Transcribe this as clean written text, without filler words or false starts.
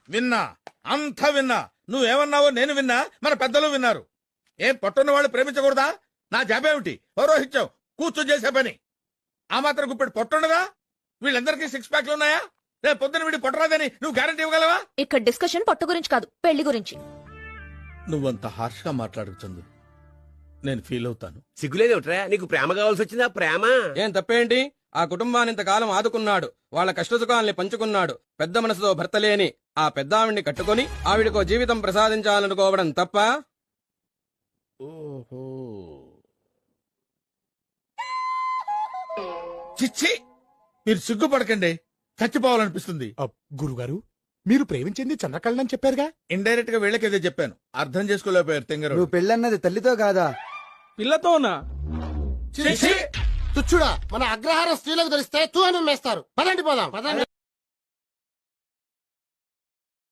విన్నా, అంతా విన్నా. నువ్వేమన్నావో నేను విన్నా, మన పెద్దలు విన్నారు. ఏం పొట్టున్న వాళ్ళు ప్రేమించకూడదా? నా జాబేమిటి? పౌరోహిత్యం కూర్చొని చేసే పని. ఆ మాత్రం గుప్పెడు పొట్టుండదా? వీళ్ళందరికీ 6 ప్యాక్లు ఉన్నాయా? రేపు పొద్దున వీడి పొట్టరాదని నువ్వు గ్యారంటీ ఇవ్వగలవా? ఇక్కడ డిస్కషన్ పొట్టు గురించి కాదు, పెళ్లి గురించి. నువ్వంత హార్ష్ గా మాట్లాడుతుంది, నేను ఫీల్ అవుతాను. సిగ్గులేదేమిట్రా, నీకు ప్రేమ కావాల్సి వచ్చిందా? ప్రేమ ఏం తప్పేంటి? ఆ కుటుంబాన్ని ఇంతకాలం ఆదుకున్నాడు, వాళ్ళ కష్టసుఖాల్ని పంచుకున్నాడు. పెద్ద మనసుతో భర్త లేని ఆ పెద్ద ఆవిడ్ని కట్టుకుని ఆవిడకో జీవితం ప్రసాదించాలనుకోవడం తప్ప? ఓహో, చిచ్చి, మీరు సిగ్గుపడకండి, చచ్చిపోవాలనిపిస్తుంది. గురుగారు, మీరు ప్రేమించింది చంద్రకళని చెప్పారుగా. ఇండైరెక్ట్ గా వీళ్ళకేదో చెప్పాను, అర్థం చేసుకోలేకపోయారు తెంగరు. నువ్వు పెళ్ళన్నది తల్లితో కాదా, పిల్లతోనా? తుచ్చుడా, మన అగ్రహారం స్త్రీలకు తెలిస్తే తూ అని మేస్తారు. పదండి పోదాం.